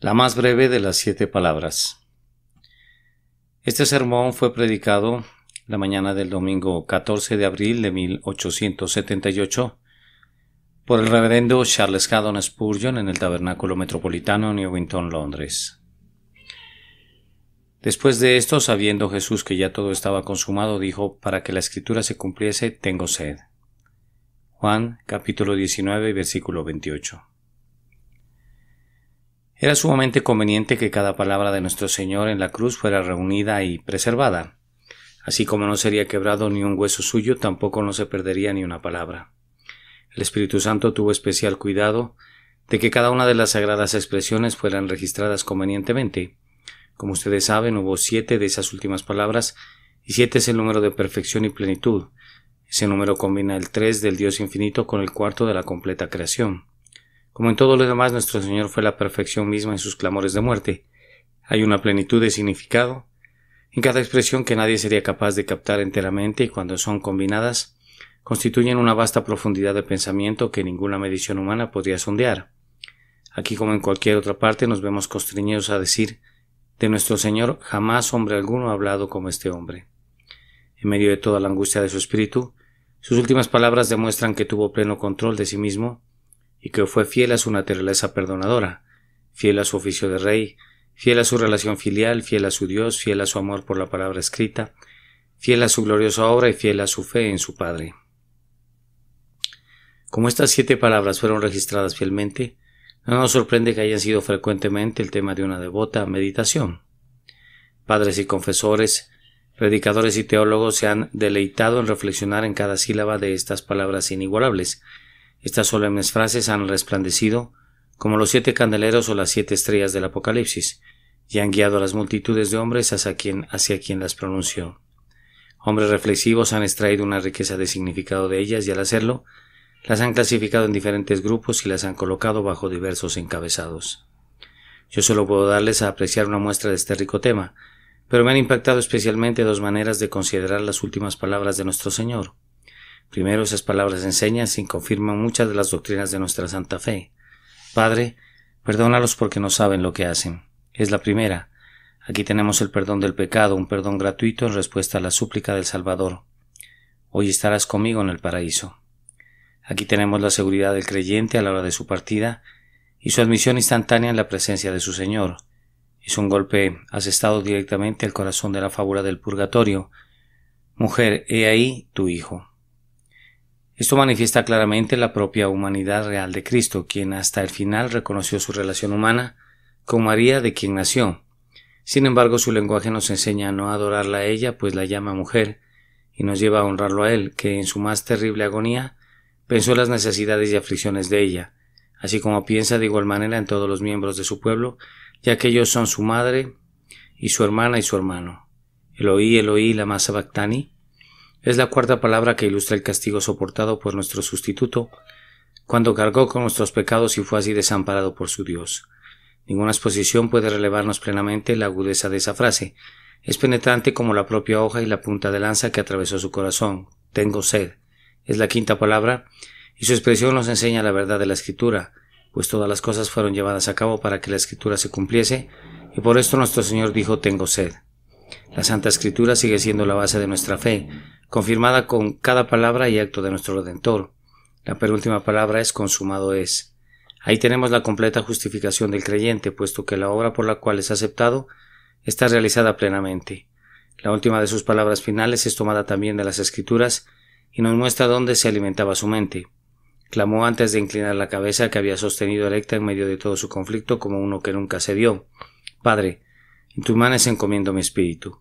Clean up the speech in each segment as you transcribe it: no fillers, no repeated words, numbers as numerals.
La más breve de las 7 palabras. Este sermón fue predicado la mañana del domingo 14 de abril de 1878 por el reverendo Charles Haddon Spurgeon en el Tabernáculo Metropolitano en Newington, Londres. Después de esto, sabiendo Jesús que ya todo estaba consumado, dijo: para que la escritura se cumpliese, tengo sed. Juan capítulo 19, versículo 28. Era sumamente conveniente que cada palabra de nuestro Señor en la cruz fuera reunida y preservada. Así como no sería quebrado ni un hueso suyo, tampoco no se perdería ni una palabra. El Espíritu Santo tuvo especial cuidado de que cada una de las sagradas expresiones fueran registradas convenientemente. Como ustedes saben, hubo 7 de esas últimas palabras, y 7 es el número de perfección y plenitud. Ese número combina el 3 del Dios infinito con el 4 de la completa creación. Como en todo lo demás, nuestro Señor fue la perfección misma en sus clamores de muerte. Hay una plenitud de significado en cada expresión que nadie sería capaz de captar enteramente, y cuando son combinadas, constituyen una vasta profundidad de pensamiento que ninguna medición humana podría sondear. Aquí, como en cualquier otra parte, nos vemos constreñidos a decir de nuestro Señor: jamás hombre alguno ha hablado como este hombre. En medio de toda la angustia de su espíritu, sus últimas palabras demuestran que tuvo pleno control de sí mismo y que fue fiel a su naturaleza perdonadora, fiel a su oficio de rey, fiel a su relación filial, fiel a su Dios, fiel a su amor por la palabra escrita, fiel a su gloriosa obra y fiel a su fe en su Padre. Como estas 7 palabras fueron registradas fielmente, no nos sorprende que hayan sido frecuentemente el tema de una devota meditación. Padres y confesores, predicadores y teólogos se han deleitado en reflexionar en cada sílaba de estas palabras inigualables. Estas solemnes frases han resplandecido como los 7 candeleros o las 7 estrellas del Apocalipsis, y han guiado a las multitudes de hombres hacia quien las pronunció. Hombres reflexivos han extraído una riqueza de significado de ellas, y al hacerlo, las han clasificado en diferentes grupos y las han colocado bajo diversos encabezados. Yo solo puedo darles a apreciar una muestra de este rico tema, pero me han impactado especialmente 2 maneras de considerar las últimas palabras de nuestro Señor. Primero, esas palabras enseñan y confirman muchas de las doctrinas de nuestra santa fe. Padre, perdónalos porque no saben lo que hacen. Es la primera. Aquí tenemos el perdón del pecado, un perdón gratuito en respuesta a la súplica del Salvador. Hoy estarás conmigo en el paraíso. Aquí tenemos la seguridad del creyente a la hora de su partida y su admisión instantánea en la presencia de su Señor. Es un golpe asestado directamente al corazón de la fábula del purgatorio. Mujer, he ahí tu hijo. Esto manifiesta claramente la propia humanidad real de Cristo, quien hasta el final reconoció su relación humana con María, de quien nació. Sin embargo, su lenguaje nos enseña a no adorarla a ella, pues la llama mujer, y nos lleva a honrarlo a él, que en su más terrible agonía pensó las necesidades y aflicciones de ella, así como piensa de igual manera en todos los miembros de su pueblo, ya que ellos son su madre y su hermana y su hermano. Eloí, Eloí, lama sabactani es la 4ª palabra que ilustra el castigo soportado por nuestro sustituto cuando cargó con nuestros pecados y fue así desamparado por su Dios. Ninguna exposición puede relevarnos plenamente la agudeza de esa frase. Es penetrante como la propia hoja y la punta de lanza que atravesó su corazón. Tengo sed. Es la 5ª palabra, y su expresión nos enseña la verdad de la Escritura, pues todas las cosas fueron llevadas a cabo para que la Escritura se cumpliese, y por esto nuestro Señor dijo: tengo sed. La Santa Escritura sigue siendo la base de nuestra fe, confirmada con cada palabra y acto de nuestro Redentor. La penúltima palabra es: consumado es. Ahí tenemos la completa justificación del creyente, puesto que la obra por la cual es aceptado está realizada plenamente. La última de sus palabras finales es tomada también de las Escrituras y nos muestra dónde se alimentaba su mente. Clamó antes de inclinar la cabeza, que había sostenido erecta en medio de todo su conflicto como uno que nunca cedió: Padre, en tus manos encomiendo mi espíritu.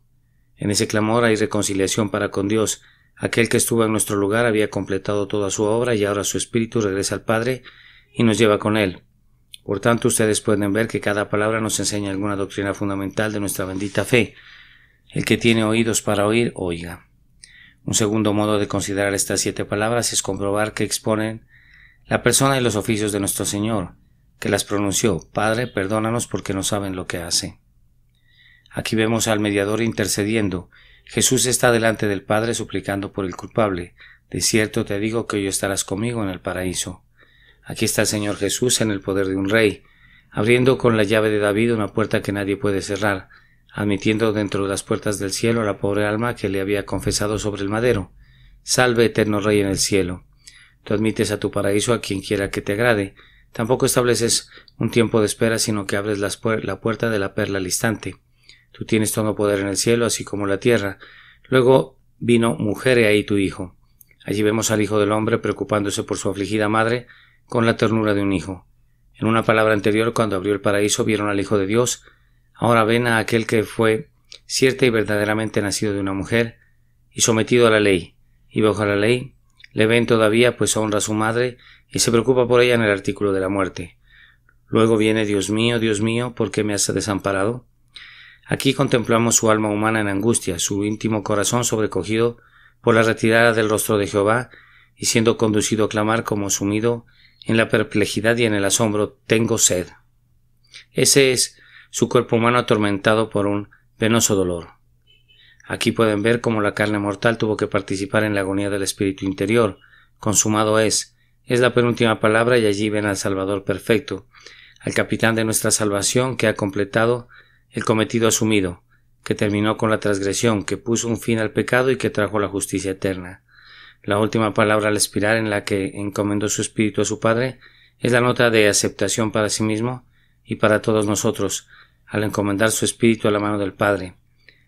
En ese clamor hay reconciliación para con Dios. Aquel que estuvo en nuestro lugar había completado toda su obra, y ahora su espíritu regresa al Padre y nos lleva con él. Por tanto, ustedes pueden ver que cada palabra nos enseña alguna doctrina fundamental de nuestra bendita fe. El que tiene oídos para oír, oiga. Un segundo modo de considerar estas 7 palabras es comprobar que exponen la persona y los oficios de nuestro Señor, que las pronunció: Padre, perdónanos porque no saben lo que hacen. Aquí vemos al mediador intercediendo. Jesús está delante del Padre suplicando por el culpable. De cierto te digo que hoy estarás conmigo en el paraíso. Aquí está el Señor Jesús en el poder de un rey. abriendo con la llave de David una puerta que nadie puede cerrar, admitiendo dentro de las puertas del cielo a la pobre alma que le había confesado sobre el madero. Salve, eterno Rey en el cielo. Tú admites a tu paraíso a quien quiera que te agrade. Tampoco estableces un tiempo de espera, sino que abres la puerta de la perla al instante. Tú tienes todo poder en el cielo, así como la tierra. Luego vino mujer, y ahí tu hijo. Allí vemos al Hijo del Hombre preocupándose por su afligida madre con la ternura de un hijo. En una palabra anterior, cuando abrió el paraíso, vieron al Hijo de Dios. Ahora ven a aquel que fue cierta y verdaderamente nacido de una mujer y sometido a la ley, y bajo la ley le ven todavía, pues honra a su madre y se preocupa por ella en el artículo de la muerte. Luego viene Dios mío, ¿por qué me has desamparado? Aquí contemplamos su alma humana en angustia, su íntimo corazón sobrecogido por la retirada del rostro de Jehová y siendo conducido a clamar como sumido en la perplejidad y en el asombro: tengo sed. Ese es su cuerpo humano atormentado por un penoso dolor. Aquí pueden ver cómo la carne mortal tuvo que participar en la agonía del espíritu interior. Consumado es la penúltima palabra, y allí ven al Salvador perfecto, al capitán de nuestra salvación, que ha completado el cometido asumido, que terminó con la transgresión, que puso un fin al pecado y que trajo la justicia eterna. La última palabra al expirar, en la que encomendó su espíritu a su Padre, es la nota de aceptación para sí mismo y para todos nosotros, al encomendar su espíritu a la mano del Padre.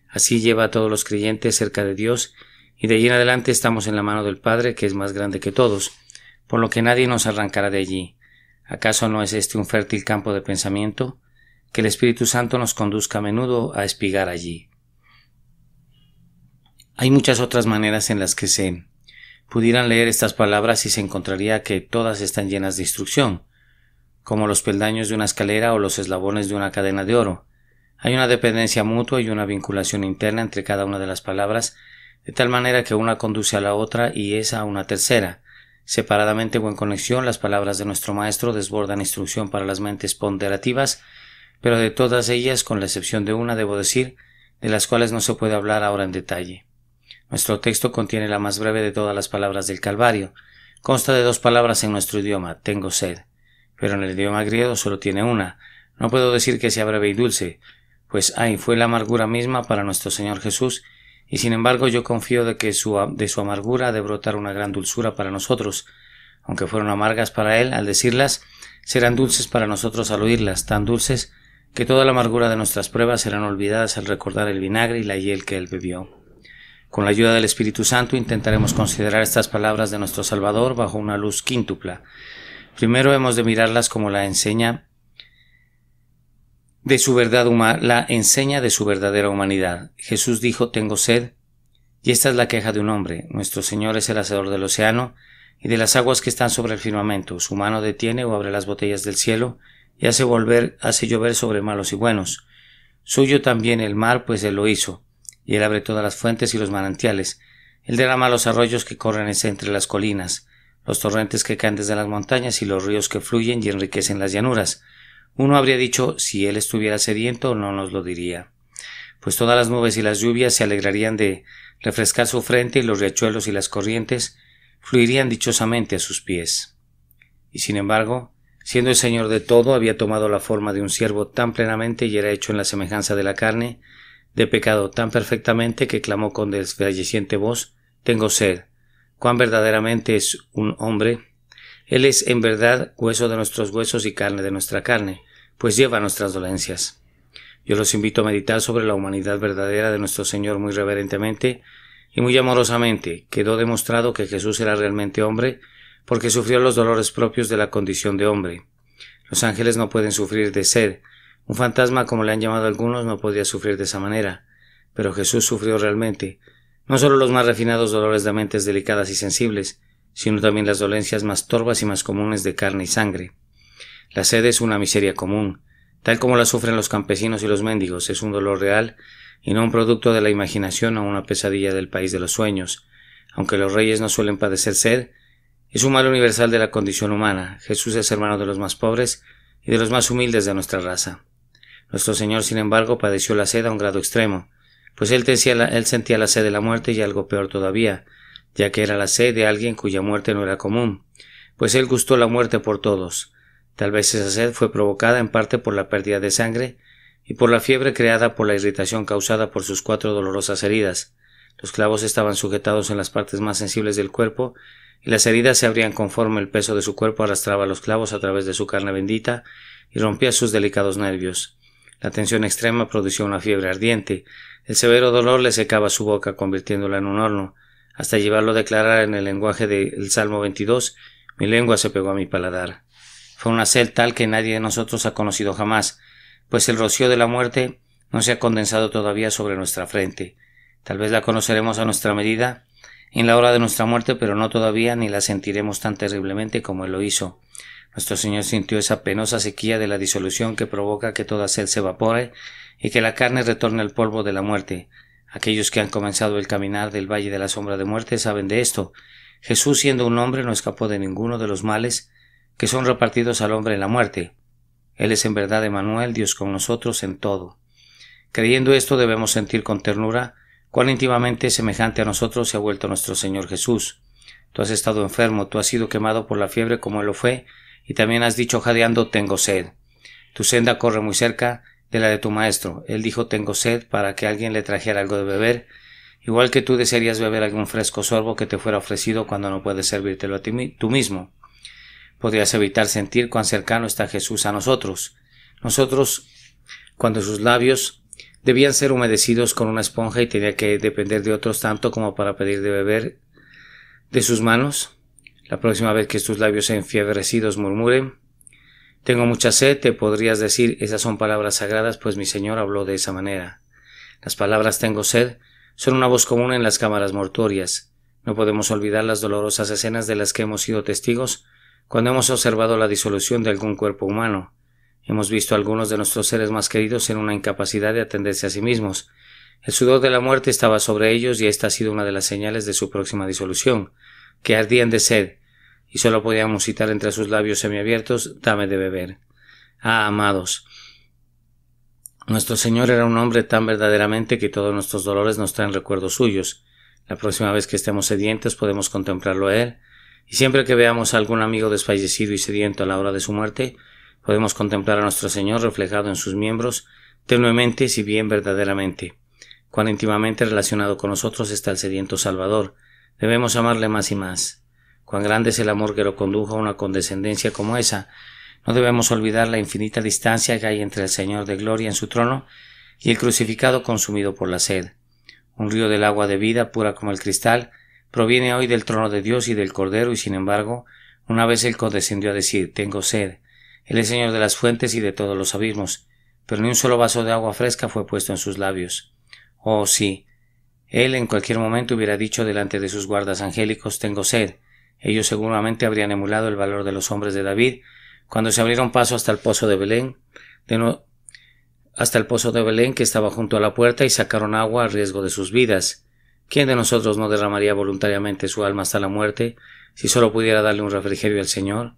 Así lleva a todos los creyentes cerca de Dios, y de allí en adelante estamos en la mano del Padre, que es más grande que todos, por lo que nadie nos arrancará de allí. ¿Acaso no es este un fértil campo de pensamiento? Que el Espíritu Santo nos conduzca a menudo a espigar allí. Hay muchas otras maneras en las que se pudieran leer estas palabras y se encontraría que todas están llenas de instrucción, como los peldaños de una escalera o los eslabones de una cadena de oro. Hay una dependencia mutua y una vinculación interna entre cada una de las palabras, de tal manera que una conduce a la otra y esa a una tercera. Separadamente o en conexión, las palabras de nuestro Maestro desbordan instrucción para las mentes ponderativas, pero de todas ellas, con la excepción de una, debo decir, de las cuales no se puede hablar ahora en detalle. Nuestro texto contiene la más breve de todas las palabras del Calvario. Consta de 2 palabras en nuestro idioma: tengo sed, pero en el idioma griego solo tiene una. No puedo decir que sea breve y dulce, pues fue la amargura misma para nuestro Señor Jesús, y sin embargo yo confío de que de su amargura ha de brotar una gran dulzura para nosotros. Aunque fueron amargas para Él al decirlas, serán dulces para nosotros al oírlas, tan dulces que toda la amargura de nuestras pruebas serán olvidadas al recordar el vinagre y la hiel que Él bebió. Con la ayuda del Espíritu Santo intentaremos considerar estas palabras de nuestro Salvador bajo una luz quíntupla. Primero hemos de mirarlas como la enseña de su verdadera humanidad. Jesús dijo: tengo sed, y esta es la queja de un hombre. Nuestro Señor es el hacedor del océano y de las aguas que están sobre el firmamento. Su mano detiene o abre las botellas del cielo y hace llover sobre malos y buenos. Suyo también el mar, pues Él lo hizo, y Él abre todas las fuentes y los manantiales. Él derrama los arroyos que corren entre las colinas, los torrentes que caen desde las montañas y los ríos que fluyen y enriquecen las llanuras. Uno habría dicho: si Él estuviera sediento, no nos lo diría, pues todas las nubes y las lluvias se alegrarían de refrescar su frente, y los riachuelos y las corrientes fluirían dichosamente a sus pies. Y sin embargo, siendo el Señor de todo, había tomado la forma de un siervo tan plenamente y era hecho en la semejanza de la carne, de pecado tan perfectamente que clamó con desfalleciente voz: tengo sed. Cuán verdaderamente es un hombre. Él es en verdad hueso de nuestros huesos y carne de nuestra carne, pues lleva nuestras dolencias. Yo los invito a meditar sobre la humanidad verdadera de nuestro Señor muy reverentemente y muy amorosamente. Quedó demostrado que Jesús era realmente hombre, porque sufrió los dolores propios de la condición de hombre. Los ángeles no pueden sufrir de sed. Un fantasma, como le han llamado algunos, no podía sufrir de esa manera, pero Jesús sufrió realmente, no solo los más refinados dolores de mentes delicadas y sensibles, sino también las dolencias más torvas y más comunes de carne y sangre. La sed es una miseria común, tal como la sufren los campesinos y los mendigos. Es un dolor real y no un producto de la imaginación o una pesadilla del país de los sueños. Aunque los reyes no suelen padecer sed, es un mal universal de la condición humana. Jesús es hermano de los más pobres y de los más humildes de nuestra raza. Nuestro Señor, sin embargo, padeció la sed a un grado extremo, pues él sentía la sed de la muerte, y algo peor todavía, ya que era la sed de alguien cuya muerte no era común, pues él gustó la muerte por todos. Tal vez esa sed fue provocada en parte por la pérdida de sangre y por la fiebre creada por la irritación causada por sus 4 dolorosas heridas. Los clavos estaban sujetados en las partes más sensibles del cuerpo y las heridas se abrían conforme el peso de su cuerpo arrastraba los clavos a través de su carne bendita y rompía sus delicados nervios. La tensión extrema producía una fiebre ardiente. El severo dolor le secaba su boca, convirtiéndola en un horno, hasta llevarlo a declarar en el lenguaje del Salmo 22: «Mi lengua se pegó a mi paladar». Fue una sed tal que nadie de nosotros ha conocido jamás, pues el rocío de la muerte no se ha condensado todavía sobre nuestra frente. Tal vez la conoceremos a nuestra medida en la hora de nuestra muerte, pero no todavía, ni la sentiremos tan terriblemente como Él lo hizo. Nuestro Señor sintió esa penosa sequía de la disolución que provoca que toda sed se evapore y que la carne retorne al polvo de la muerte. Aquellos que han comenzado el caminar del valle de la sombra de muerte saben de esto. Jesús, siendo un hombre, no escapó de ninguno de los males que son repartidos al hombre en la muerte. Él es en verdad Emmanuel, Dios con nosotros en todo. Creyendo esto, debemos sentir con ternura cuán íntimamente semejante a nosotros se ha vuelto nuestro Señor Jesús. Tú has estado enfermo, tú has sido quemado por la fiebre como Él lo fue, y también has dicho jadeando: tengo sed. Tu senda corre muy cerca de la de tu Maestro. Él dijo: tengo sed, para que alguien le trajera algo de beber, igual que tú desearías beber algún fresco sorbo que te fuera ofrecido cuando no puedes servírtelo a ti tú mismo. Podrías evitar sentir cuán cercano está Jesús a nosotros. Nosotros, cuando sus labios debían ser humedecidos con una esponja y tenía que depender de otros tanto como para pedir de beber de sus manos. La próxima vez que tus labios enfiebrecidos murmuren: tengo mucha sed, te podrías decir: esas son palabras sagradas, pues mi Señor habló de esa manera. Las palabras tengo sed son una voz común en las cámaras mortuorias. No podemos olvidar las dolorosas escenas de las que hemos sido testigos cuando hemos observado la disolución de algún cuerpo humano. Hemos visto a algunos de nuestros seres más queridos en una incapacidad de atenderse a sí mismos. El sudor de la muerte estaba sobre ellos y esta ha sido una de las señales de su próxima disolución, que ardían de sed, y solo podían musitar entre sus labios semiabiertos: dame de beber. Ah, amados, nuestro Señor era un hombre tan verdaderamente que todos nuestros dolores nos traen recuerdos suyos. La próxima vez que estemos sedientos podemos contemplarlo a Él, y siempre que veamos a algún amigo desfallecido y sediento a la hora de su muerte, podemos contemplar a nuestro Señor reflejado en sus miembros, tenuemente si bien verdaderamente. Cuán íntimamente relacionado con nosotros está el sediento Salvador. Debemos amarle más y más. Cuán grande es el amor que lo condujo a una condescendencia como esa. No debemos olvidar la infinita distancia que hay entre el Señor de gloria en su trono y el crucificado consumido por la sed. Un río del agua de vida, pura como el cristal, proviene hoy del trono de Dios y del Cordero, y sin embargo, una vez Él condescendió a decir: tengo sed. Él es Señor de las fuentes y de todos los abismos, pero ni un solo vaso de agua fresca fue puesto en sus labios. Oh, sí, Él en cualquier momento hubiera dicho delante de sus guardas angélicos: tengo sed. Ellos seguramente habrían emulado el valor de los hombres de David cuando se abrieron paso hasta el pozo de Belén, que estaba junto a la puerta, y sacaron agua a riesgo de sus vidas. ¿Quién de nosotros no derramaría voluntariamente su alma hasta la muerte si solo pudiera darle un refrigerio al Señor?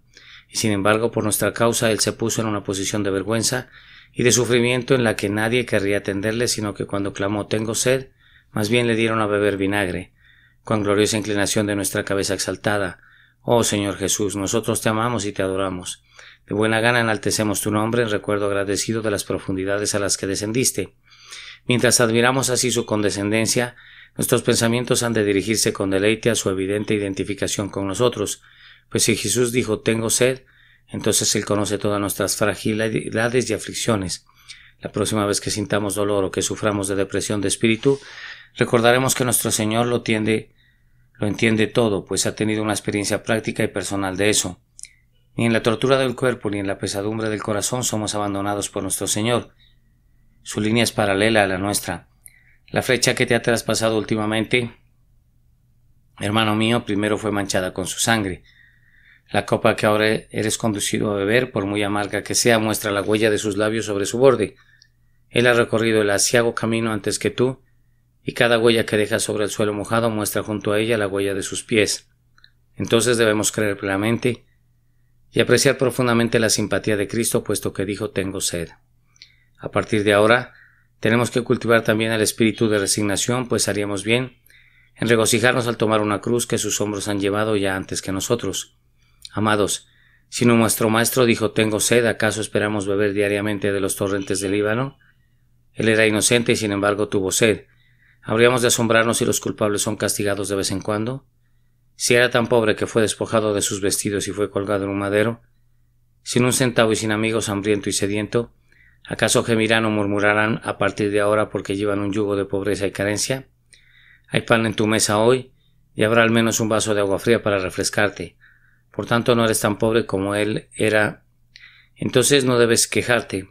Y sin embargo, por nuestra causa, Él se puso en una posición de vergüenza y de sufrimiento en la que nadie querría atenderle, sino que cuando clamó: tengo sed, más bien le dieron a beber vinagre. Cuán gloriosa inclinación de nuestra cabeza exaltada. Oh Señor Jesús, nosotros te amamos y te adoramos. De buena gana enaltecemos tu nombre en recuerdo agradecido de las profundidades a las que descendiste. Mientras admiramos así su condescendencia, nuestros pensamientos han de dirigirse con deleite a su evidente identificación con nosotros, pues si Jesús dijo: tengo sed, entonces Él conoce todas nuestras fragilidades y aflicciones. La próxima vez que sintamos dolor o que suframos de depresión de espíritu, recordaremos que nuestro Señor lo entiende todo, pues ha tenido una experiencia práctica y personal de eso. Ni en la tortura del cuerpo ni en la pesadumbre del corazón somos abandonados por nuestro Señor. Su línea es paralela a la nuestra. La flecha que te ha traspasado últimamente, hermano mío, primero fue manchada con su sangre. La copa que ahora eres conducido a beber, por muy amarga que sea, muestra la huella de sus labios sobre su borde. Él ha recorrido el aciago camino antes que tú, y cada huella que deja sobre el suelo mojado muestra junto a ella la huella de sus pies. Entonces debemos creer plenamente y apreciar profundamente la simpatía de Cristo, puesto que dijo: tengo sed. A partir de ahora, tenemos que cultivar también el espíritu de resignación, pues haríamos bien en regocijarnos al tomar una cruz que sus hombros han llevado ya antes que nosotros. Amados, Si nuestro maestro dijo tengo sed, ¿acaso esperamos beber diariamente de los torrentes del Líbano? Él era inocente y sin embargo tuvo sed. ¿Habríamos de asombrarnos si los culpables son castigados de vez en cuando? Si era tan pobre que fue despojado de sus vestidos y fue colgado en un madero, sin un centavo y sin amigos, hambriento y sediento, ¿acaso gemirán o murmurarán a partir de ahora porque llevan un yugo de pobreza y carencia? Hay pan en tu mesa hoy, y habrá al menos un vaso de agua fría para refrescarte. Por tanto, no eres tan pobre como él era. Entonces no debes quejarte.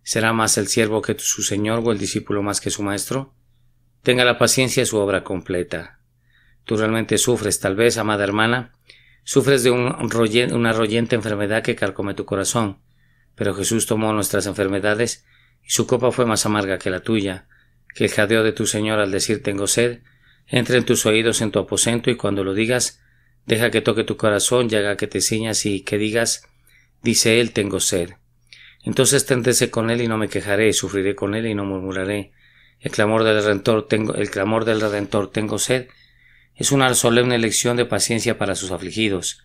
¿Será más el siervo que su señor o el discípulo más que su maestro? Tenga la paciencia y su obra completa. Tú realmente sufres, tal vez, amada hermana, sufres de una royente enfermedad que carcome tu corazón, pero Jesús tomó nuestras enfermedades y su copa fue más amarga que la tuya. Que el jadeo de tu Señor al decir tengo sed entre en tus oídos en tu aposento, y cuando lo digas, deja que toque tu corazón y haga que te ciñas y que digas, dice él, tengo sed. Entonces tendré con él y no me quejaré, sufriré con él y no murmuraré. El clamor del Redentor, tengo sed, es una solemne lección de paciencia para sus afligidos.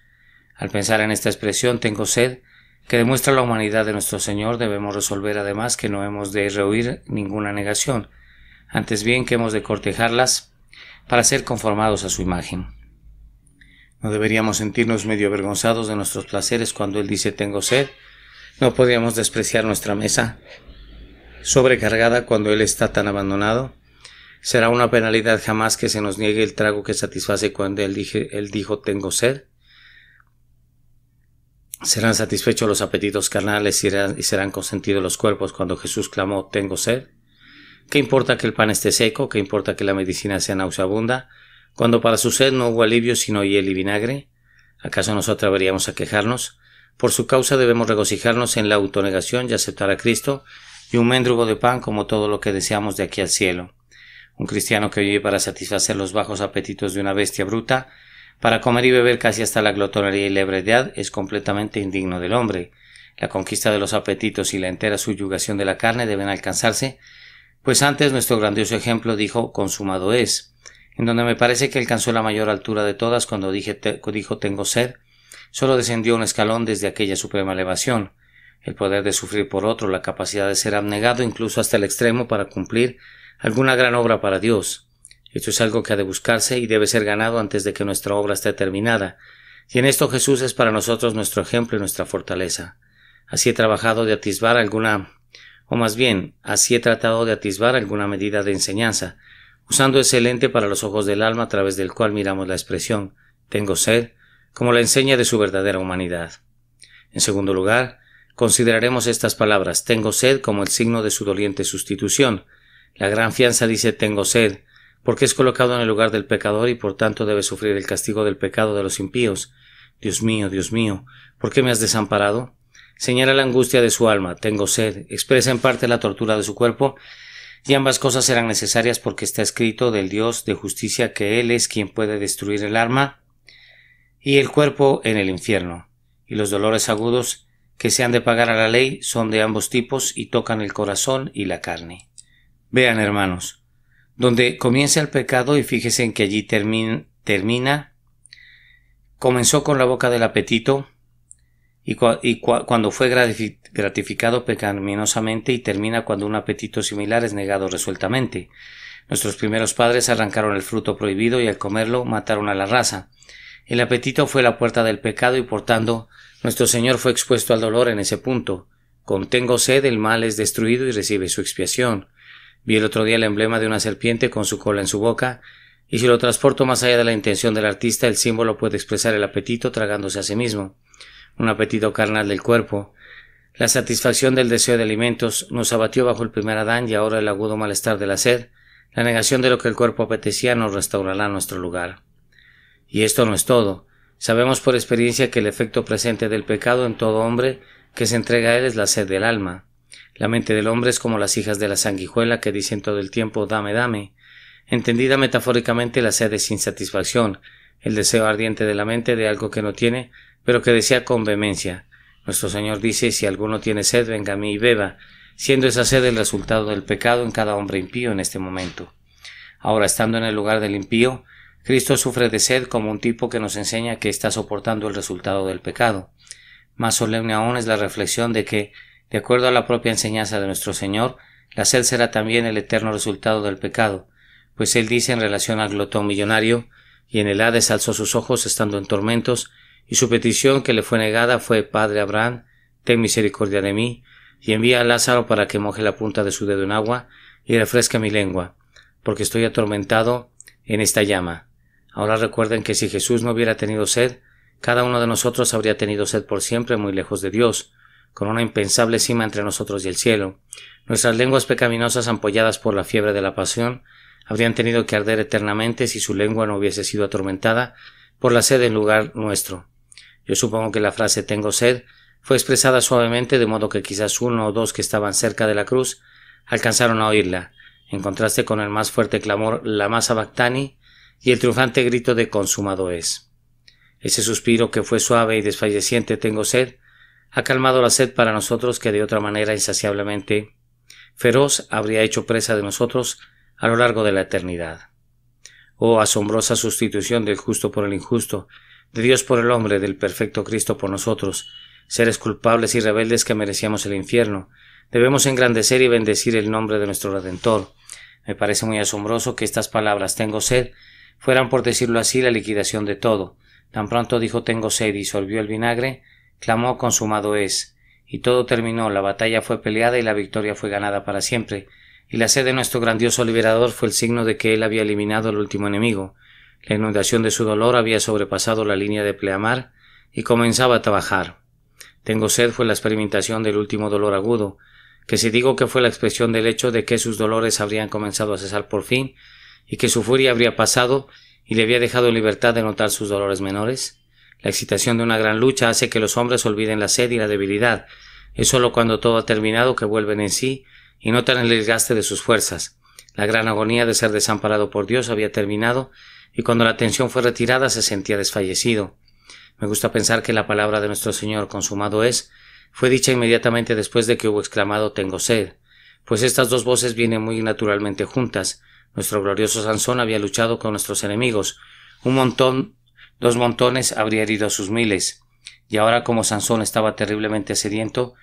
Al pensar en esta expresión, tengo sed, que demuestra la humanidad de nuestro Señor, debemos resolver además que no hemos de rehuir ninguna negación, antes bien que hemos de cortejarlas para ser conformados a su imagen. No deberíamos sentirnos medio avergonzados de nuestros placeres cuando Él dice tengo sed. No podríamos despreciar nuestra mesa sobrecargada cuando Él está tan abandonado. ¿Será una penalidad jamás que se nos niegue el trago que satisface cuando Él dijo tengo sed? ¿Serán satisfechos los apetitos carnales y serán consentidos los cuerpos cuando Jesús clamó tengo sed? ¿Qué importa que el pan esté seco? ¿Qué importa que la medicina sea nauseabunda? Cuando para su sed no hubo alivio sino hiel y vinagre. ¿Acaso nos atreveríamos a quejarnos? Por su causa debemos regocijarnos en la autonegación y aceptar a Cristo y un mendrugo de pan como todo lo que deseamos de aquí al cielo. Un cristiano que vive para satisfacer los bajos apetitos de una bestia bruta, para comer y beber casi hasta la glotonería y la ebriedad, es completamente indigno del hombre. La conquista de los apetitos y la entera subyugación de la carne deben alcanzarse, pues antes nuestro grandioso ejemplo dijo consumado es, en donde me parece que alcanzó la mayor altura de todas cuando dijo tengo sed. Solo descendió un escalón desde aquella suprema elevación, el poder de sufrir por otro, la capacidad de ser abnegado incluso hasta el extremo para cumplir alguna gran obra para Dios. Esto es algo que ha de buscarse y debe ser ganado antes de que nuestra obra esté terminada, y en esto Jesús es para nosotros nuestro ejemplo y nuestra fortaleza. Así he tratado de atisbar alguna medida de enseñanza, usando ese lente para los ojos del alma a través del cual miramos la expresión tengo sed, como la enseña de su verdadera humanidad. En segundo lugar, consideraremos estas palabras tengo sed como el signo de su doliente sustitución. La gran fianza dice tengo sed, porque es colocado en el lugar del pecador y por tanto debe sufrir el castigo del pecado de los impíos. Dios mío, ¿por qué me has desamparado? Señala la angustia de su alma, tengo sed, expresa en parte la tortura de su cuerpo, y ambas cosas serán necesarias porque está escrito del Dios de justicia que Él es quien puede destruir el alma y el cuerpo en el infierno, y los dolores agudos que se han de pagar a la ley son de ambos tipos y tocan el corazón y la carne. Vean, hermanos, donde comienza el pecado y fíjense en que allí termina, comenzó con la boca del apetito y cuando fue gratificado pecaminosamente y termina cuando un apetito similar es negado resueltamente. Nuestros primeros padres arrancaron el fruto prohibido y al comerlo mataron a la raza. El apetito fue la puerta del pecado y por tanto nuestro Señor fue expuesto al dolor en ese punto. Con tengo sed el mal es destruido y recibe su expiación. Vi el otro día el emblema de una serpiente con su cola en su boca, y si lo transporto más allá de la intención del artista, el símbolo puede expresar el apetito tragándose a sí mismo, un apetito carnal del cuerpo. La satisfacción del deseo de alimentos nos abatió bajo el primer Adán y ahora el agudo malestar de la sed, la negación de lo que el cuerpo apetecía nos restaurará nuestro lugar. Y esto no es todo. Sabemos por experiencia que el efecto presente del pecado en todo hombre que se entrega a él es la sed del alma. La mente del hombre es como las hijas de la sanguijuela que dicen todo el tiempo dame, dame. Entendida metafóricamente, la sed es insatisfacción, el deseo ardiente de la mente de algo que no tiene, pero que desea con vehemencia. Nuestro Señor dice, si alguno tiene sed, venga a mí y beba, siendo esa sed el resultado del pecado en cada hombre impío en este momento. Ahora, estando en el lugar del impío, Cristo sufre de sed como un tipo que nos enseña que está soportando el resultado del pecado. Más solemne aún es la reflexión de que, de acuerdo a la propia enseñanza de nuestro Señor, la sed será también el eterno resultado del pecado, pues Él dice en relación al glotón millonario: y en el Hades alzó sus ojos estando en tormentos, y su petición que le fue negada fue: Padre Abraham, ten misericordia de mí, y envía a Lázaro para que moje la punta de su dedo en agua y refresque mi lengua, porque estoy atormentado en esta llama. Ahora recuerden que si Jesús no hubiera tenido sed, cada uno de nosotros habría tenido sed por siempre muy lejos de Dios, con una impensable cima entre nosotros y el cielo. Nuestras lenguas pecaminosas, ampolladas por la fiebre de la pasión, habrían tenido que arder eternamente si su lengua no hubiese sido atormentada por la sed en lugar nuestro. Yo supongo que la frase «tengo sed» fue expresada suavemente, de modo que quizás uno o dos que estaban cerca de la cruz alcanzaron a oírla, en contraste con el más fuerte clamor «lama sabactani» y el triunfante grito de «consumado es». Ese suspiro, que fue suave y desfalleciente «tengo sed», ha calmado la sed para nosotros que de otra manera insaciablemente feroz habría hecho presa de nosotros a lo largo de la eternidad. Oh asombrosa sustitución del justo por el injusto, de Dios por el hombre, del perfecto Cristo por nosotros, seres culpables y rebeldes que merecíamos el infierno. Debemos engrandecer y bendecir el nombre de nuestro Redentor. Me parece muy asombroso que estas palabras «tengo sed» fueran, por decirlo así, la liquidación de todo. Tan pronto dijo «tengo sed» y sorbió el vinagre, clamó «consumado es», y todo terminó. La batalla fue peleada y la victoria fue ganada para siempre, y la sed de nuestro grandioso liberador fue el signo de que él había eliminado al último enemigo. La inundación de su dolor había sobrepasado la línea de pleamar y comenzaba a trabajar. «Tengo sed» fue la experimentación del último dolor agudo, que si digo que fue la expresión del hecho de que sus dolores habrían comenzado a cesar por fin, y que su furia habría pasado y le había dejado en libertad de notar sus dolores menores. La excitación de una gran lucha hace que los hombres olviden la sed y la debilidad. Es sólo cuando todo ha terminado que vuelven en sí y notan el desgaste de sus fuerzas. La gran agonía de ser desamparado por Dios había terminado, y cuando la tensión fue retirada se sentía desfallecido. Me gusta pensar que la palabra de nuestro Señor «consumado es» fue dicha inmediatamente después de que hubo exclamado «tengo sed», pues estas dos voces vienen muy naturalmente juntas. Nuestro glorioso Sansón había luchado con nuestros enemigos. Un montón, 2 montones habría herido a sus miles. Y ahora, como Sansón estaba terriblemente sediento,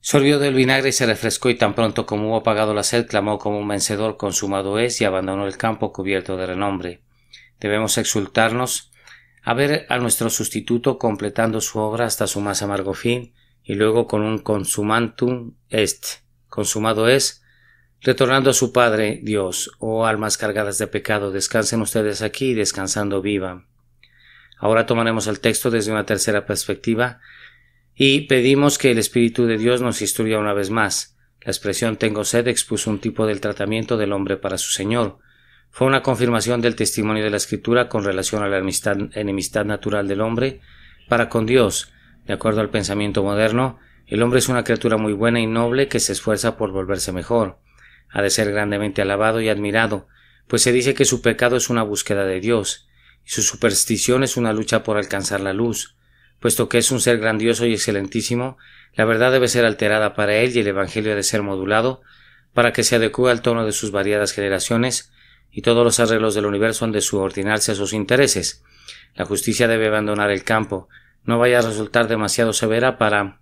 sorbió del vinagre y se refrescó, y tan pronto como hubo apagado la sed, clamó como un vencedor «consumado es», y abandonó el campo cubierto de renombre. Debemos exultarnos a ver a nuestro sustituto completando su obra hasta su más amargo fin, y luego con un «consumantum est», «consumado es», retornando a su Padre Dios. Oh almas cargadas de pecado, descansen ustedes aquí y descansando vivan. Ahora tomaremos el texto desde una tercera perspectiva y pedimos que el Espíritu de Dios nos instruya una vez más. La expresión «tengo sed» expuso un tipo del tratamiento del hombre para su Señor. Fue una confirmación del testimonio de la Escritura con relación a la enemistad natural del hombre para con Dios. De acuerdo al pensamiento moderno, el hombre es una criatura muy buena y noble que se esfuerza por volverse mejor. Ha de ser grandemente alabado y admirado, pues se dice que su pecado es una búsqueda de Dios, y su superstición es una lucha por alcanzar la luz. Puesto que es un ser grandioso y excelentísimo, la verdad debe ser alterada para él y el Evangelio ha de ser modulado para que se adecue al tono de sus variadas generaciones, y todos los arreglos del universo han de subordinarse a sus intereses. La justicia debe abandonar el campo, no vaya a resultar demasiado severa para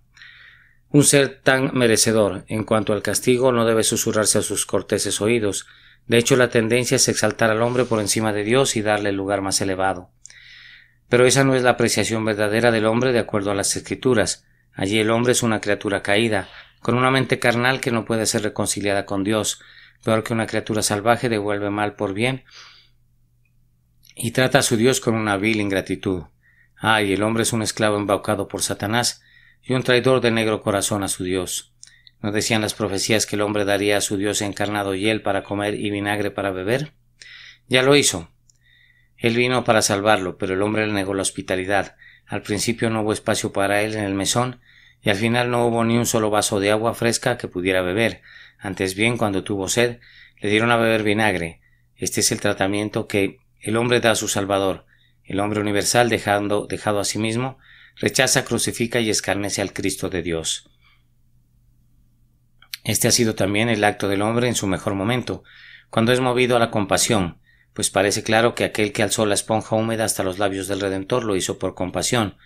un ser tan merecedor. En cuanto al castigo, no debe susurrarse a sus corteses oídos. De hecho, la tendencia es exaltar al hombre por encima de Dios y darle el lugar más elevado. Pero esa no es la apreciación verdadera del hombre de acuerdo a las Escrituras. Allí el hombre es una criatura caída, con una mente carnal que no puede ser reconciliada con Dios. Peor que una criatura salvaje, devuelve mal por bien y trata a su Dios con una vil ingratitud. Y el hombre es un esclavo embaucado por Satanás y un traidor de negro corazón a su Dios. ¿No decían las profecías que el hombre daría a su Dios encarnado hiel para comer y vinagre para beber? Ya lo hizo. Él vino para salvarlo, pero el hombre le negó la hospitalidad. Al principio no hubo espacio para él en el mesón, y al final no hubo ni un solo vaso de agua fresca que pudiera beber. Antes bien, cuando tuvo sed, le dieron a beber vinagre. Este es el tratamiento que el hombre da a su Salvador. El hombre universal, dejado a sí mismo, rechaza, crucifica y escarnece al Cristo de Dios. Este ha sido también el acto del hombre en su mejor momento, cuando es movido a la compasión, pues parece claro que aquel que alzó la esponja húmeda hasta los labios del Redentor lo hizo por compasión,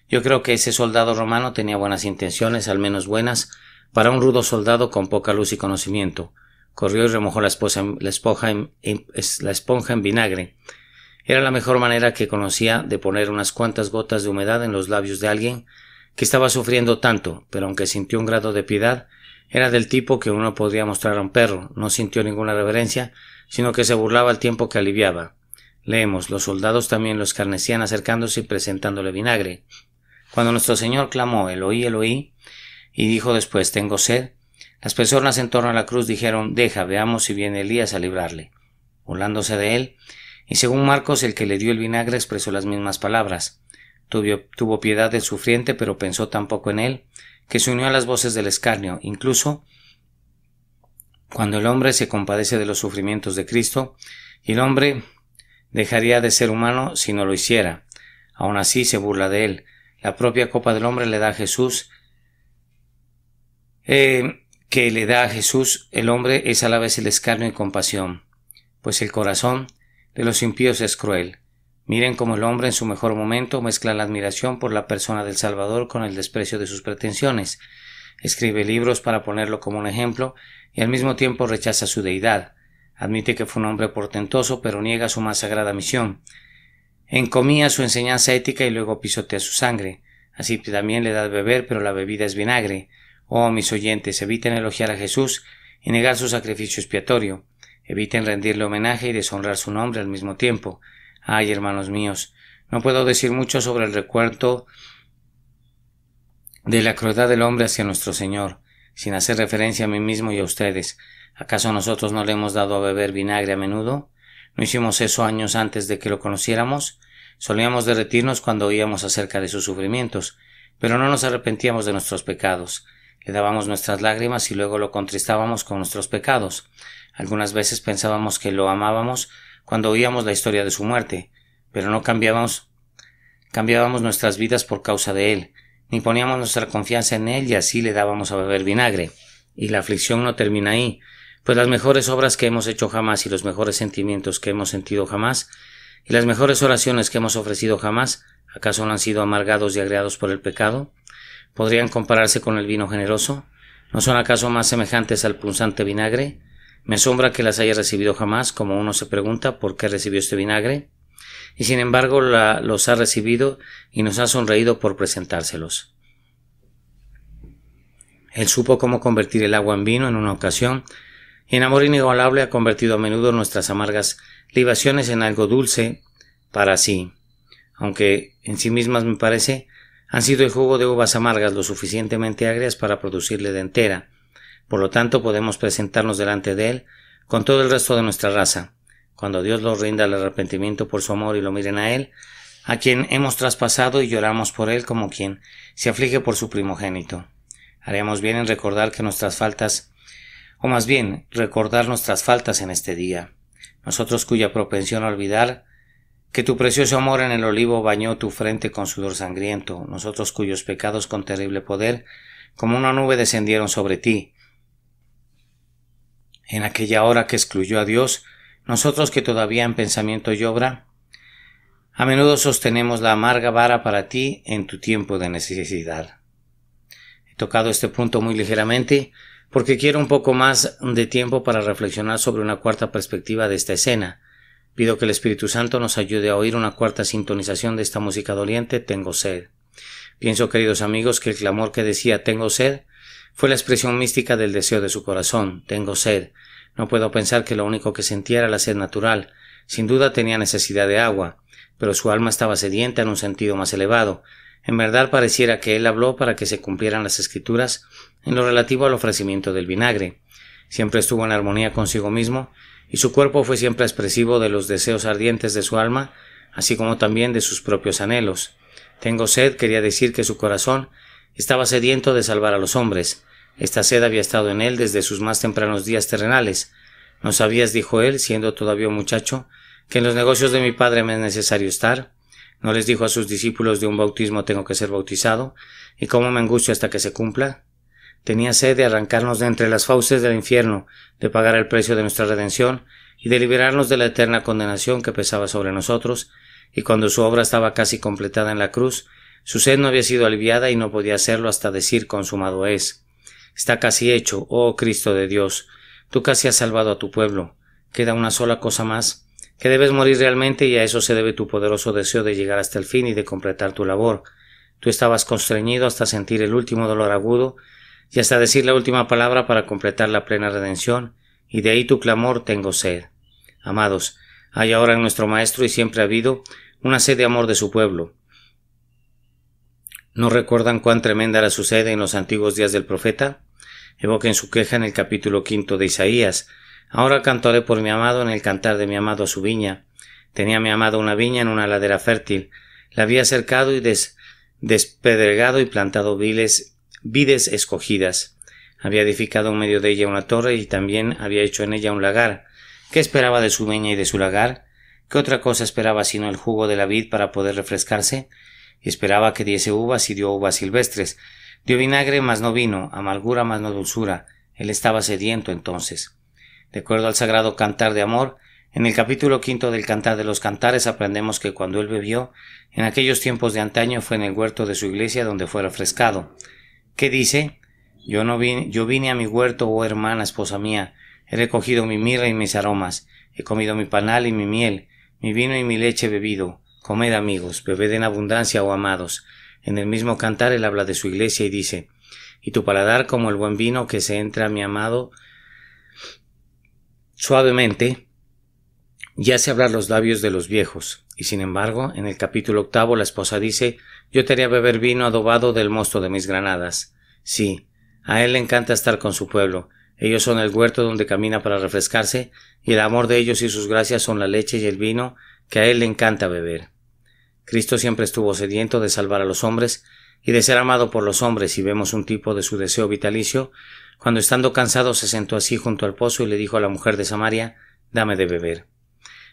Yo creo que ese soldado romano tenía buenas intenciones, al menos buenas, para un rudo soldado con poca luz y conocimiento. Corrió y remojó la esponja en vinagre. Era la mejor manera que conocía de poner unas cuantas gotas de humedad en los labios de alguien que estaba sufriendo tanto, pero aunque sintió un grado de piedad, era del tipo que uno podría mostrar a un perro. No sintió ninguna reverencia, sino que se burlaba al tiempo que aliviaba. Leemos, los soldados también lo escarnecían acercándose y presentándole vinagre. Cuando nuestro Señor clamó, Eloí, Eloí, y dijo después, tengo sed, las personas en torno a la cruz dijeron, deja, veamos si viene Elías a librarle. Burlándose de él, y según Marcos, el que le dio el vinagre expresó las mismas palabras. Tuvo piedad del sufriente, pero pensó tan poco en él, que se unió a las voces del escarnio. Incluso cuando el hombre se compadece de los sufrimientos de Cristo, y el hombre dejaría de ser humano si no lo hiciera. Aún así se burla de él. La propia copa del hombre le da a Jesús, que le da a Jesús el hombre es a la vez el escarnio y compasión, pues el corazón de los impíos es cruel. Miren cómo el hombre en su mejor momento mezcla la admiración por la persona del Salvador con el desprecio de sus pretensiones. Escribe libros para ponerlo como un ejemplo y al mismo tiempo rechaza su deidad. Admite que fue un hombre portentoso, pero niega su más sagrada misión. Encomía su enseñanza ética y luego pisotea su sangre. Así también le da de beber, pero la bebida es vinagre. Oh, mis oyentes, eviten elogiar a Jesús y negar su sacrificio expiatorio. Eviten rendirle homenaje y deshonrar su nombre al mismo tiempo. Ay, hermanos míos, no puedo decir mucho sobre el recuerdo de la crueldad del hombre hacia nuestro Señor, sin hacer referencia a mí mismo y a ustedes. ¿Acaso nosotros no le hemos dado a beber vinagre a menudo? ¿No hicimos eso años antes de que lo conociéramos? Solíamos derretirnos cuando oíamos acerca de sus sufrimientos, pero no nos arrepentíamos de nuestros pecados. Le dábamos nuestras lágrimas y luego lo contristábamos con nuestros pecados. Algunas veces pensábamos que lo amábamos cuando oíamos la historia de su muerte, pero no cambiábamos nuestras vidas por causa de él, ni poníamos nuestra confianza en él y así le dábamos a beber vinagre. Y la aflicción no termina ahí, pues las mejores obras que hemos hecho jamás y los mejores sentimientos que hemos sentido jamás y las mejores oraciones que hemos ofrecido jamás, ¿acaso no han sido amargados y agriados por el pecado? ¿Podrían compararse con el vino generoso? ¿No son acaso más semejantes al punzante vinagre? Me asombra que las haya recibido jamás, como uno se pregunta por qué recibió este vinagre, y sin embargo los ha recibido y nos ha sonreído por presentárselos. Él supo cómo convertir el agua en vino en una ocasión, y en amor inigualable ha convertido a menudo nuestras amargas libaciones en algo dulce para sí, aunque en sí mismas me parece han sido el jugo de uvas amargas lo suficientemente agrias para producirle de entera. Por lo tanto, podemos presentarnos delante de él con todo el resto de nuestra raza. Cuando Dios los rinda al arrepentimiento por su amor y lo miren a él, a quien hemos traspasado y lloramos por él como quien se aflige por su primogénito. Haremos bien en recordar que nuestras faltas, o más bien, recordar nuestras faltas en este día. Nosotros cuya propensión a olvidar que tu precioso amor en el olivo bañó tu frente con sudor sangriento, nosotros cuyos pecados con terrible poder, como una nube descendieron sobre ti. En aquella hora que excluyó a Dios, nosotros que todavía en pensamiento y obra, a menudo sostenemos la amarga vara para ti en tu tiempo de necesidad. He tocado este punto muy ligeramente, porque quiero un poco más de tiempo para reflexionar sobre una cuarta perspectiva de esta escena. Pido que el Espíritu Santo nos ayude a oír una cuarta sintonización de esta música doliente, Tengo sed. Pienso, queridos amigos, que el clamor que decía Tengo sed fue la expresión mística del deseo de su corazón. Tengo sed. No puedo pensar que lo único que sentía era la sed natural. Sin duda tenía necesidad de agua, pero su alma estaba sedienta en un sentido más elevado. En verdad pareciera que él habló para que se cumplieran las Escrituras en lo relativo al ofrecimiento del vinagre. Siempre estuvo en armonía consigo mismo, y su cuerpo fue siempre expresivo de los deseos ardientes de su alma, así como también de sus propios anhelos. Tengo sed quería decir que su corazón estaba sediento de salvar a los hombres. Esta sed había estado en él desde sus más tempranos días terrenales. ¿No sabías, dijo él, siendo todavía un muchacho, que en los negocios de mi padre me es necesario estar? ¿No les dijo a sus discípulos de un bautismo tengo que ser bautizado? ¿Y cómo me angustio hasta que se cumpla? Tenía sed de arrancarnos de entre las fauces del infierno, de pagar el precio de nuestra redención y de liberarnos de la eterna condenación que pesaba sobre nosotros, y cuando su obra estaba casi completada en la cruz, Su sed no había sido aliviada y no podía hacerlo hasta decir consumado es. Está casi hecho, oh Cristo de Dios. Tú casi has salvado a tu pueblo. Queda una sola cosa más, que debes morir realmente, y a eso se debe tu poderoso deseo de llegar hasta el fin y de completar tu labor. Tú estabas constreñido hasta sentir el último dolor agudo y hasta decir la última palabra para completar la plena redención, y de ahí tu clamor: tengo sed. Amados, hay ahora en nuestro Maestro, y siempre ha habido, una sed de amor de su pueblo. ¿No recuerdan cuán tremenda era su sed en los antiguos días del profeta? Evoquen su queja en el capítulo 5 de Isaías. Ahora cantaré por mi amado en el cantar de mi amado a su viña. Tenía mi amado una viña en una ladera fértil. La había cercado y despedregado y plantado vides escogidas. Había edificado en medio de ella una torre y también había hecho en ella un lagar. ¿Qué esperaba de su viña y de su lagar? ¿Qué otra cosa esperaba sino el jugo de la vid para poder refrescarse? Y esperaba que diese uvas, y dio uvas silvestres. Dio vinagre, mas no vino, amargura, mas no dulzura. Él estaba sediento entonces. De acuerdo al sagrado cantar de amor, en el capítulo 5 del Cantar de los Cantares aprendemos que cuando él bebió, en aquellos tiempos de antaño, fue en el huerto de su iglesia donde fue refrescado. ¿Qué dice? Yo vine a mi huerto, oh hermana, esposa mía. He recogido mi mirra y mis aromas. He comido mi panal y mi miel, mi vino y mi leche he bebido. Comed, amigos, bebed en abundancia, oh amados. En el mismo cantar él habla de su iglesia y dice: y tu paladar como el buen vino que se entra, mi amado, suavemente, y hace hablar los labios de los viejos. Y sin embargo, en el capítulo 8, la esposa dice: yo te haría beber vino adobado del mosto de mis granadas. Sí, a él le encanta estar con su pueblo. Ellos son el huerto donde camina para refrescarse, y el amor de ellos y sus gracias son la leche y el vino que a él le encanta beber. Cristo siempre estuvo sediento de salvar a los hombres y de ser amado por los hombres, y vemos un tipo de su deseo vitalicio cuando, estando cansado, se sentó así junto al pozo y le dijo a la mujer de Samaria: dame de beber.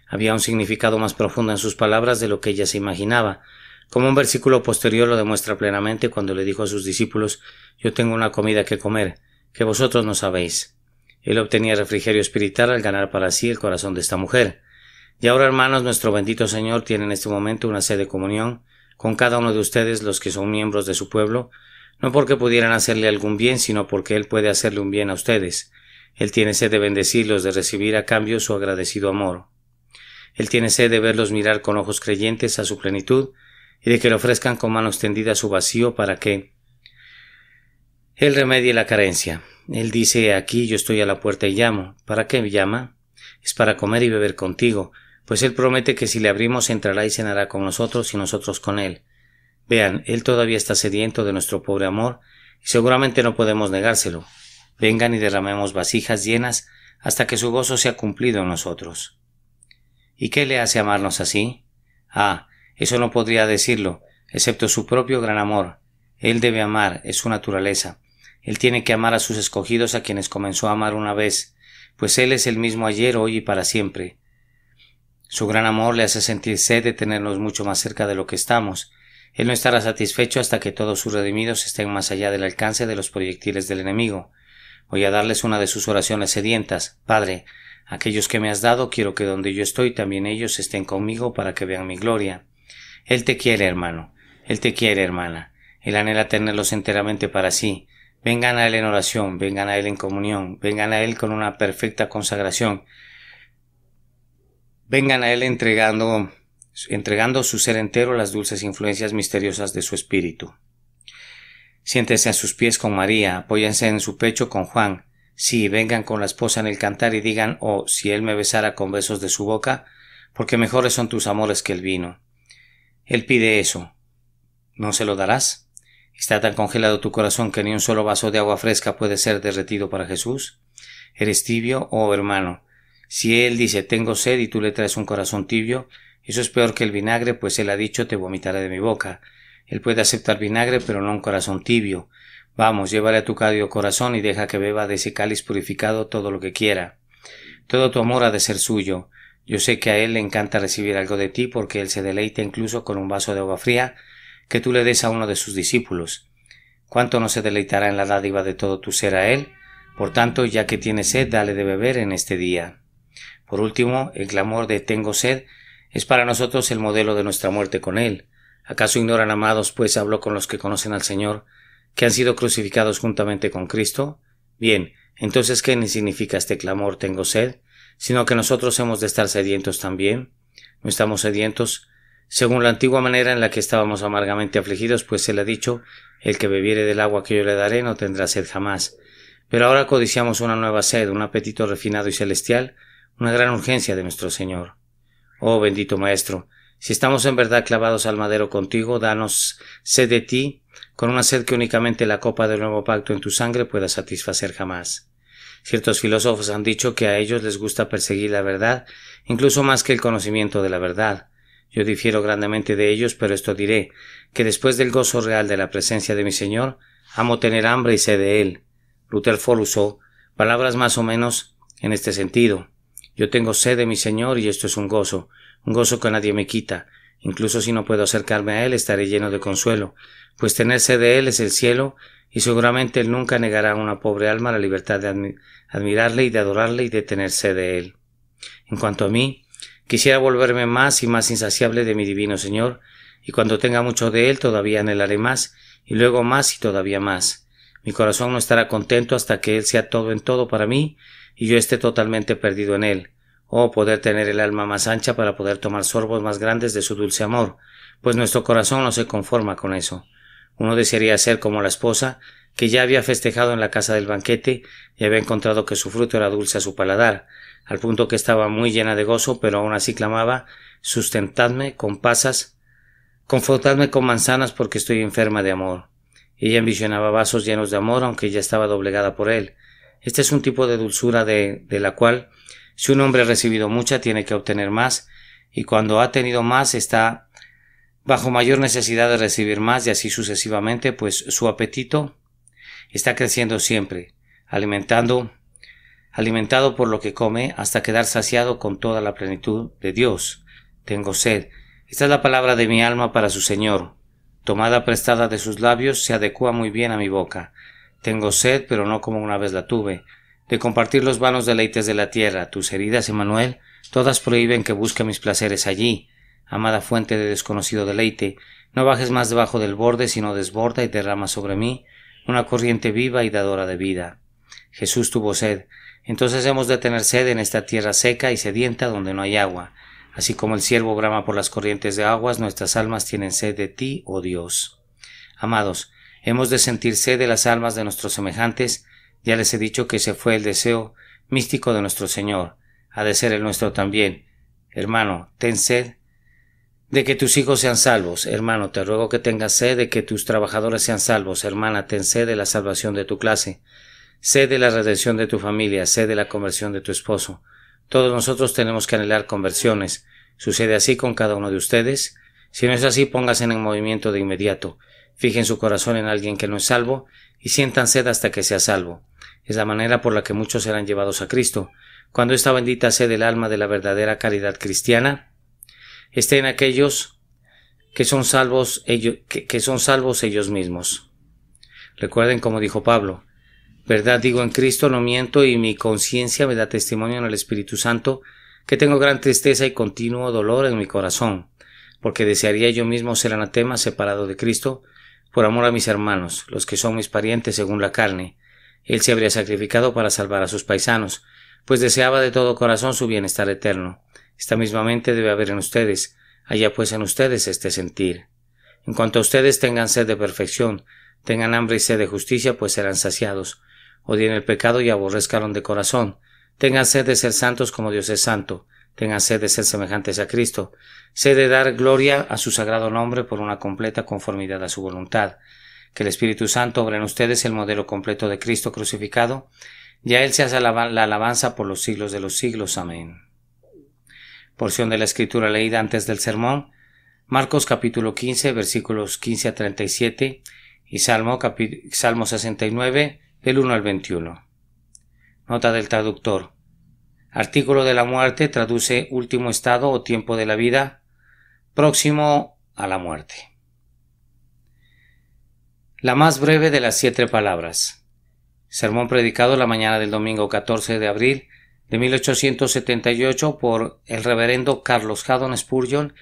Había un significado más profundo en sus palabras de lo que ella se imaginaba, como un versículo posterior lo demuestra plenamente cuando le dijo a sus discípulos: yo tengo una comida que comer, que vosotros no sabéis. Él obtenía refrigerio espiritual al ganar para sí el corazón de esta mujer. Y ahora, hermanos, nuestro bendito Señor tiene en este momento una sed de comunión con cada uno de ustedes, los que son miembros de su pueblo, no porque pudieran hacerle algún bien, sino porque Él puede hacerle un bien a ustedes. Él tiene sed de bendecirlos, de recibir a cambio su agradecido amor. Él tiene sed de verlos mirar con ojos creyentes a su plenitud y de que le ofrezcan con mano extendida su vacío para que Él remedie la carencia. Él dice: aquí yo estoy a la puerta y llamo. ¿Para qué llama? Es para comer y beber contigo, pues Él promete que si le abrimos entrará y cenará con nosotros y nosotros con Él. Vean, Él todavía está sediento de nuestro pobre amor y seguramente no podemos negárselo. Vengan y derramemos vasijas llenas hasta que su gozo sea cumplido en nosotros. ¿Y qué le hace amarnos así? Eso no podría decirlo, excepto su propio gran amor. Él debe amar, es su naturaleza. Él tiene que amar a sus escogidos, a quienes comenzó a amar una vez, pues Él es el mismo ayer, hoy y para siempre. Su gran amor le hace sentir sed de tenernos mucho más cerca de lo que estamos. Él no estará satisfecho hasta que todos sus redimidos estén más allá del alcance de los proyectiles del enemigo. Voy a darles una de sus oraciones sedientas: Padre, aquellos que me has dado, quiero que donde yo estoy también ellos estén conmigo para que vean mi gloria. Él te quiere, hermano. Él te quiere, hermana. Él anhela tenerlos enteramente para sí. Vengan a Él en oración, vengan a Él en comunión, vengan a Él con una perfecta consagración. Vengan a Él entregando su ser entero a las dulces influencias misteriosas de su espíritu. Siéntense a sus pies con María, apóyense en su pecho con Juan. Sí, vengan con la esposa en el cantar y digan: oh, si Él me besara con besos de su boca, porque mejores son tus amores que el vino. Él pide eso. ¿No se lo darás? ¿Está tan congelado tu corazón que ni un solo vaso de agua fresca puede ser derretido para Jesús? ¿Eres tibio, oh hermano? Si Él dice: tengo sed, y tú le traes un corazón tibio, eso es peor que el vinagre, pues Él ha dicho: te vomitaré de mi boca. Él puede aceptar vinagre, pero no un corazón tibio. Vamos, llévale a tu cálido corazón y deja que beba de ese cáliz purificado todo lo que quiera. Todo tu amor ha de ser suyo. Yo sé que a Él le encanta recibir algo de ti, porque Él se deleita incluso con un vaso de agua fría que tú le des a uno de sus discípulos. ¿Cuánto no se deleitará en la dádiva de todo tu ser a Él? Por tanto, ya que tienes sed, dale de beber en este día. Por último, el clamor de tengo sed es para nosotros el modelo de nuestra muerte con Él. ¿Acaso ignoran, amados, pues hablo con los que conocen al Señor, que han sido crucificados juntamente con Cristo? Bien, entonces, ¿qué significa este clamor, tengo sed? Sino que nosotros hemos de estar sedientos también. ¿No estamos sedientos? Según la antigua manera en la que estábamos amargamente afligidos, pues se le ha dicho, el que bebiere del agua que yo le daré no tendrá sed jamás. Pero ahora codiciamos una nueva sed, un apetito refinado y celestial, una gran urgencia de nuestro Señor. Oh bendito Maestro, si estamos en verdad clavados al madero contigo, danos sed de ti, con una sed que únicamente la copa del nuevo pacto en tu sangre pueda satisfacer jamás. Ciertos filósofos han dicho que a ellos les gusta perseguir la verdad, incluso más que el conocimiento de la verdad. Yo difiero grandemente de ellos, pero esto diré, que después del gozo real de la presencia de mi Señor, amo tener hambre y sed de Él. Rutherford usó palabras más o menos en este sentido. Yo tengo sed de mi Señor y esto es un gozo que nadie me quita. Incluso si no puedo acercarme a Él, estaré lleno de consuelo, pues tener sed de Él es el cielo, y seguramente Él nunca negará a una pobre alma la libertad de admirarle y de adorarle y de tener sed de Él. En cuanto a mí, quisiera volverme más y más insaciable de mi divino Señor, y cuando tenga mucho de Él todavía anhelaré más, y luego más y todavía más. Mi corazón no estará contento hasta que Él sea todo en todo para mí, y yo esté totalmente perdido en Él. Oh, poder tener el alma más ancha para poder tomar sorbos más grandes de su dulce amor, pues nuestro corazón no se conforma con eso. Uno desearía ser como la esposa, que ya había festejado en la casa del banquete y había encontrado que su fruto era dulce a su paladar, al punto que estaba muy llena de gozo, pero aún así clamaba, sustentadme con pasas, confortadme con manzanas porque estoy enferma de amor. Ella envisionaba vasos llenos de amor, aunque ella estaba doblegada por él. Este es un tipo de dulzura de la cual, si un hombre ha recibido mucha, tiene que obtener más, y cuando ha tenido más está bajo mayor necesidad de recibir más, y así sucesivamente, pues su apetito está creciendo siempre, alimentado por lo que come, hasta quedar saciado con toda la plenitud de Dios. Tengo sed. Esta es la palabra de mi alma para su Señor. Tomada prestada de sus labios, se adecua muy bien a mi boca. Tengo sed, pero no como una vez la tuve, de compartir los vanos deleites de la tierra. Tus heridas, Emmanuel, todas prohíben que busque mis placeres allí. Amada fuente de desconocido deleite, no bajes más debajo del borde, sino desborda y derrama sobre mí una corriente viva y dadora de vida. Jesús tuvo sed. Entonces hemos de tener sed en esta tierra seca y sedienta donde no hay agua. Así como el ciervo brama por las corrientes de aguas, nuestras almas tienen sed de ti, oh Dios. Amados, hemos de sentir sed de las almas de nuestros semejantes. Ya les he dicho que ese fue el deseo místico de nuestro Señor. Ha de ser el nuestro también. Hermano, ten sed de que tus hijos sean salvos. Hermano, te ruego que tengas sed de que tus trabajadores sean salvos. Hermana, ten sed de la salvación de tu clase. Sed de la redención de tu familia. Sed de la conversión de tu esposo. Todos nosotros tenemos que anhelar conversiones. ¿Sucede así con cada uno de ustedes? Si no es así, pónganse en movimiento de inmediato. Fijen su corazón en alguien que no es salvo y sientan sed hasta que sea salvo. Es la manera por la que muchos serán llevados a Cristo. Cuando esta bendita sed del alma de la verdadera caridad cristiana esté en aquellos que son salvos ellos mismos. Recuerden como dijo Pablo, verdad digo en Cristo, no miento, y mi conciencia me da testimonio en el Espíritu Santo que tengo gran tristeza y continuo dolor en mi corazón, porque desearía yo mismo ser anatema separado de Cristo, por amor a mis hermanos, los que son mis parientes según la carne. Él se habría sacrificado para salvar a sus paisanos, pues deseaba de todo corazón su bienestar eterno. Esta misma mente debe haber en ustedes, haya pues en ustedes este sentir. En cuanto a ustedes tengan sed de perfección, tengan hambre y sed de justicia, pues serán saciados. Odien el pecado y aborrezcan de corazón. Tengan sed de ser santos como Dios es santo. Tengan sed de ser semejantes a Cristo. Sed de dar gloria a su sagrado nombre por una completa conformidad a su voluntad. Que el Espíritu Santo obre en ustedes el modelo completo de Cristo crucificado, y a Él se hace la alabanza por los siglos de los siglos. Amén. Porción de la Escritura leída antes del sermón, Marcos capítulo 15, versículos 15 a 37, y Salmo 69, del 1 al 21. Nota del traductor. Artículo de la muerte traduce último estado o tiempo de la vida, próximo a la muerte. La más breve de las 7 palabras. Sermón predicado la mañana del domingo 14 de abril de 1878 por el reverendo Carlos Haddon Spurgeon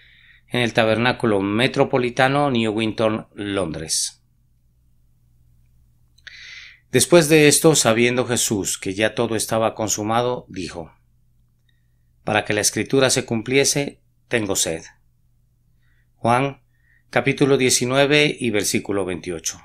en el Tabernáculo Metropolitano, Newington, Londres. Después de esto, sabiendo Jesús que ya todo estaba consumado, dijo: para que la Escritura se cumpliese, tengo sed. Juan, capítulo 19 y versículo 28.